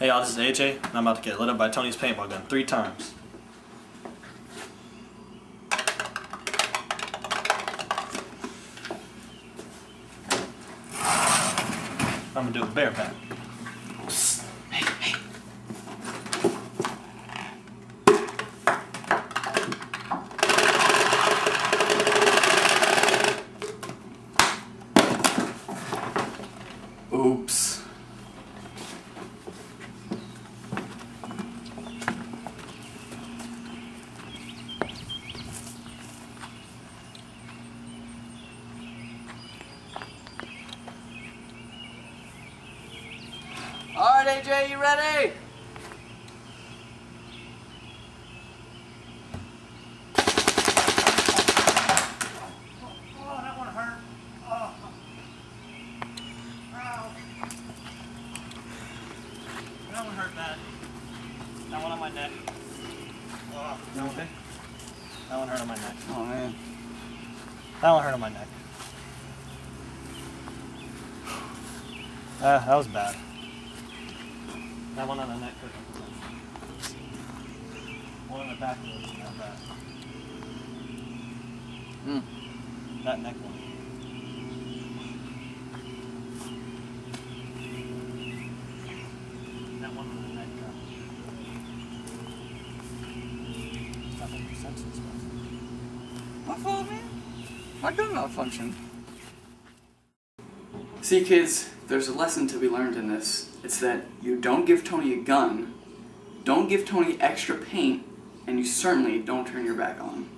Hey y'all, this is AJ, and I'm about to get lit up by Tony's paintball gun 3 times. I'm gonna do a bareback. Hey, hey. Oops. All right, AJ, you ready? Oh, that one hurt. Oh. Ow. That one hurt bad. That one on my neck. Oh, you okay? That one hurt on my neck. Oh, man. That one hurt on my neck. That was bad. That one on the neck hurt. One on the back was not bad. That neck one. That one on the neck got. Nothing for senses, My fault, man. My gun malfunctioned. See, kids, there's a lesson to be learned in this. It's that you don't give Tony a gun, don't give Tony extra paint, and you certainly don't turn your back on him.